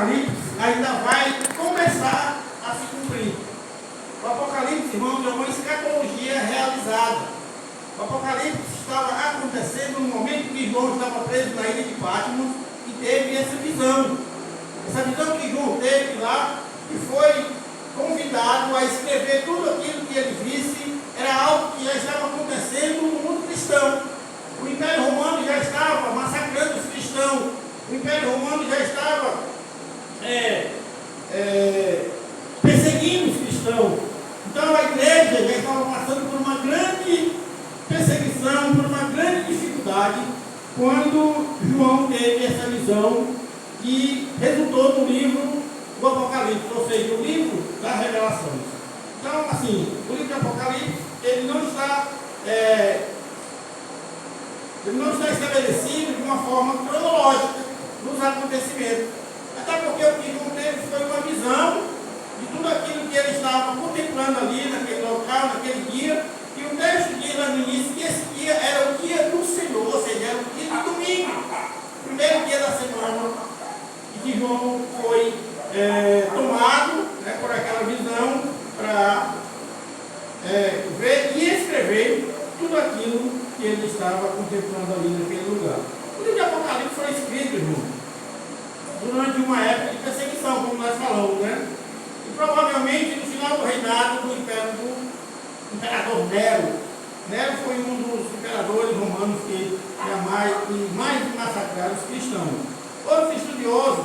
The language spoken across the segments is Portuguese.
Apocalipse ainda vai começar a se cumprir. O Apocalipse, irmãos, é uma escatologia realizada. O Apocalipse estava acontecendo no momento que João estava preso na ilha de Patmos e teve essa visão. Essa visão que João teve lá e foi convidado a escrever tudo aquilo que ele visse, era algo que já estava acontecendo no mundo cristão. O Império Romano já estava massacrando os cristãos. O Império Romano já estava perseguindo os cristãos. Então a igreja já estava passando por uma grande perseguição, por uma grande dificuldade, quando João teve essa visão que resultou no livro do Apocalipse, ou seja, o livro das revelações. Então, assim, o livro do Apocalipse, ele não está estabelecido de uma forma cronológica nos acontecimentos. Até porque o que João teve foi uma visão de tudo aquilo que ele estava contemplando ali, naquele local, naquele dia. E o texto diz lá no início que esse dia era o dia do Senhor, ou seja, era o dia de domingo, primeiro dia da semana, e que João foi tomado, né, por aquela visão para ver e escrever tudo aquilo que ele estava contemplando ali naquele lugar. O livro de Apocalipse foi escrito, irmão, durante uma época de perseguição, como nós falamos, né? E provavelmente no final do reinado do imperador Nero. Nero foi um dos imperadores romanos que mais massacraram os cristãos. Outros estudiosos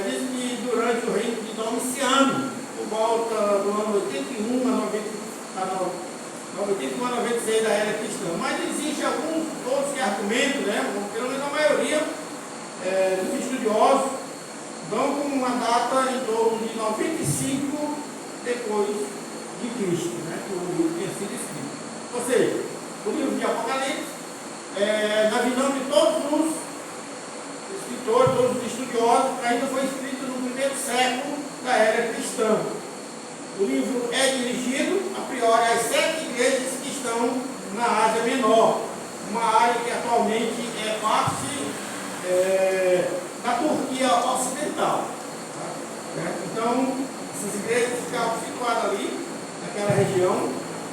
dizem que durante o reino de Domiciano, por volta do ano 81 a 96 da era cristã. Mas existem alguns outros que argumentam, né, pelo menos a maioria dos estudiosos, dão como uma data em torno de 95 depois de Cristo, né, que o livro tinha sido escrito. Ou seja, o livro de Apocalipse, na visão de todos os escritores, todos os estudiosos, ainda foi escrito no primeiro século da era cristã. O livro é dirigido, a priori, às 7 igrejas que estão na Ásia Menor, uma área que atualmente é parte da Turquia Ocidental. Tá? Então, essas igrejas ficavam situadas ali, naquela região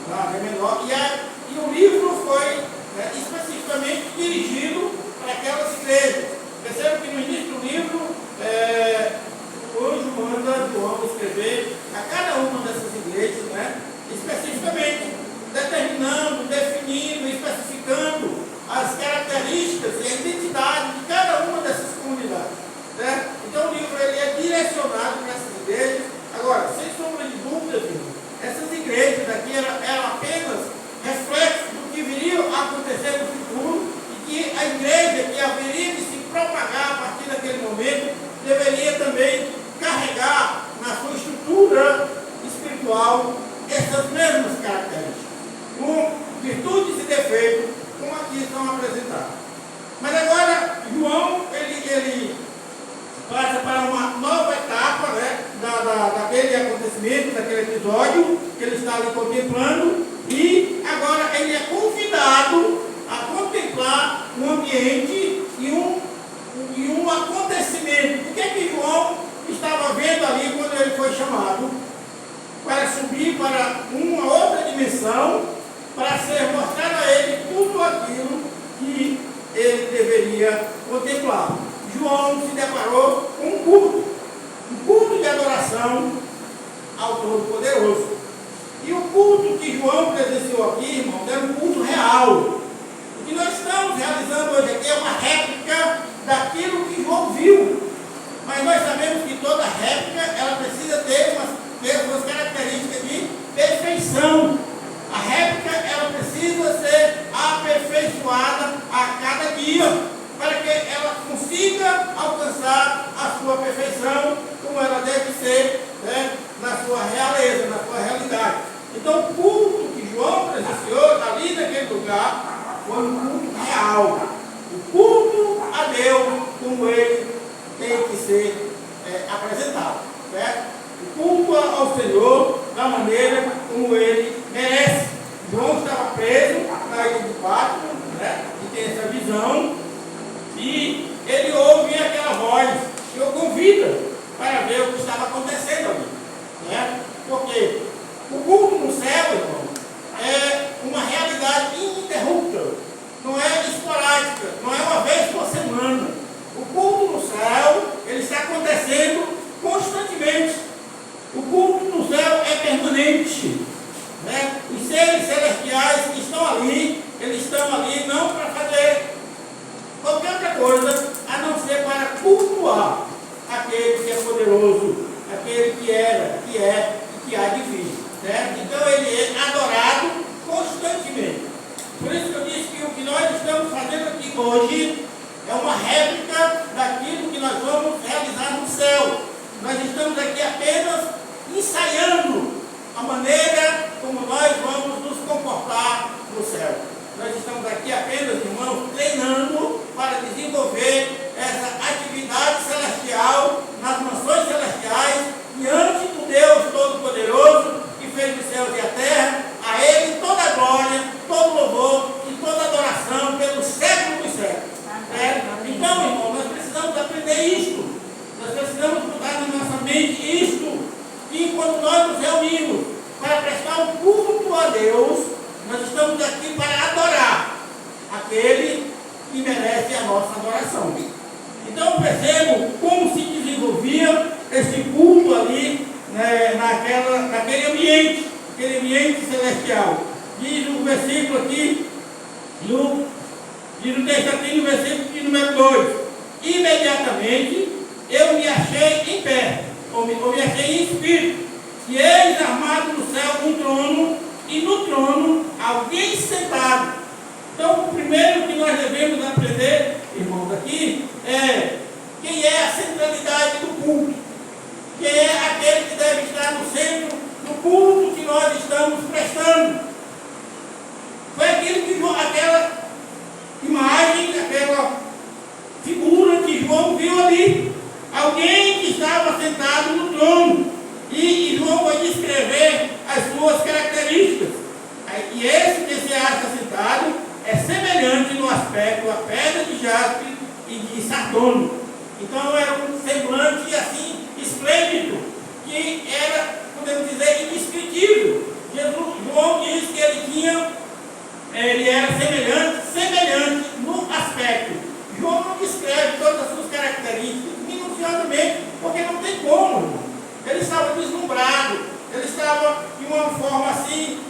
da Ásia Menor, e o livro foi especificamente dirigido para aquelas igrejas. Percebe que no início do livro, o anjo manda João escrever a cada uma dessas igrejas, né, especificamente, determinando, definindo, especificando as características e a identidade de cada uma dessas comunidades. Certo? Então o livro ele é direcionado para essas igrejas. Agora, sem sombra de dúvida, essas igrejas aqui eram apenas reflexos do que viria a acontecer no futuro e que a igreja que haveria de se propagar a partir daquele momento deveria também carregar na sua estrutura espiritual essas mesmas características, com virtudes e defeitos, como aqui estão apresentados. Mas agora, João, ele passa para uma nova etapa, né, daquele acontecimento, daquele episódio que ele está ali contemplando, e agora ele é convidado a contemplar um ambiente e um acontecimento. O que é que João estava vendo ali quando ele foi chamado para subir para uma outra dimensão, para ser mostrado a ele tudo aquilo que ele deveria contemplar? João se deparou com um culto de adoração ao Todo-Poderoso. E o culto que João presenciou aqui, irmãos, era um culto real. O que nós estamos realizando hoje aqui é uma réplica daquilo que João viu. Mas nós sabemos que toda réplica ela precisa ter suas características de perfeição. A réplica ela precisa ser aperfeiçoada a cada dia, para que ela consiga alcançar a sua perfeição, como ela deve ser, né, na sua realeza, na sua realidade. Então o culto que João presenciou ali naquele lugar foi um culto real. O culto a Deus como ele tem que ser apresentado, certo? O culto ao Senhor da maneira como ele merece. João estava preso na ilha de Patmos, né? E tem essa visão, e ele ouve aquela voz. Eu convido vida para ver o que estava acontecendo ali. Né? Porque o culto no céu, irmão, é uma realidade ininterrupta, não é esporádica, não é uma vez por semana. O culto no céu, ele está acontecendo constantemente. O culto no céu é permanente. Né? Os seres celestiais que estão ali, eles estão ali não para fazer qualquer outra coisa, a não ser para cultuar aquele que é poderoso, aquele que era, que é e que há de vir. Certo? Então ele é adorado constantemente. Por isso que eu disse que o que nós estamos fazendo aqui hoje é uma réplica daquilo que nós vamos realizar no céu. Nós estamos aqui apenas ensaiando a maneira como nós vamos nos comportar no céu. Nós estamos aqui apenas, irmãos, treinando para desenvolver essa atividade celestial nas mansões celestiais diante do Deus Todo-Poderoso que fez os céus e a terra. A Ele toda a glória, todo louvor e toda adoração pelos séculos dos séculos. Então, irmão, nós precisamos aprender isto. Nós precisamos botar na nossa mente isto. E quando nós nos reunimos para prestar um culto a Deus, nós estamos aqui para adorar aquele que merece a nossa adoração. Então percebam como se desenvolvia esse culto ali, né, naquele ambiente, aquele ambiente celestial. Diz o versículo aqui, diz o texto aqui no versículo de número 2: imediatamente eu me achei em pé, ou me achei em espírito, e eis armado no céu um trono, e no trono alguém sentado. Então, o primeiro que nós devemos aprender, irmãos, aqui, é quem é a centralidade do culto. Quem é aquele que deve estar no centro do culto que nós estamos prestando. Foi aquilo que aquela imagem, aquela figura que João viu ali. Alguém que estava sentado no trono. E João vai descrever as suas características. E esse que se acha sentado é semelhante no aspecto a pedra de jaspe e de sardônio. Então era um semblante assim esplêndido, que era, podemos dizer, indescritível. João diz que ele era semelhante no aspecto. João não descreve todas as suas características minuciosamente, porque não tem como. Ele estava deslumbrado, ele estava de uma forma assim,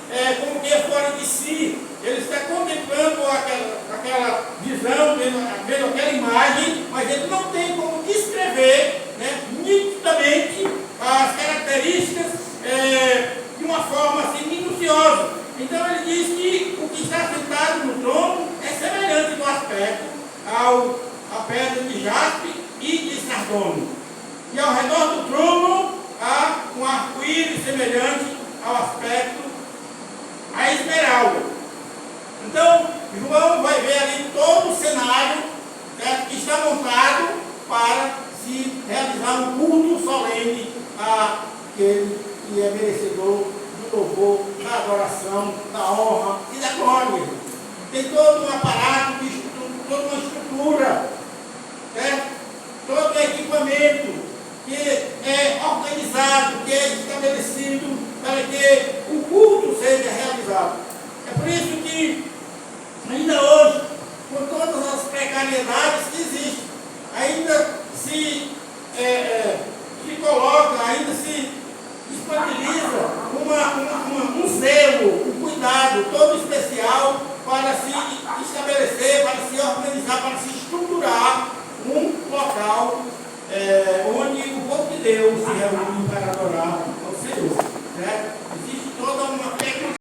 como que fora de si. Ele está contemplando aquela visão, vendo aquela imagem, mas ele não tem como descrever, né, nitidamente as características de uma forma assim minuciosa. Então ele diz que o que está sentado no trono é semelhante no aspecto à pedra de jaspe e de sardônio. E ao redor do trono há um arco-íris semelhante ao aspecto à esmeralda. Então, João vai ver ali todo o cenário, certo, que está montado para se realizar um culto solene àquele que é merecedor do louvor, da adoração, da honra e da glória. Tem todo um aparato, toda uma estrutura, certo? Todo o equipamento que é organizado, que é estabelecido para que o culto seja realizado. É por isso que ainda hoje, com todas as precariedades que existem, ainda se coloca, ainda se disponibiliza um zelo, um cuidado todo especial para se estabelecer, para se organizar, para se estruturar um local onde o povo de Deus se reúne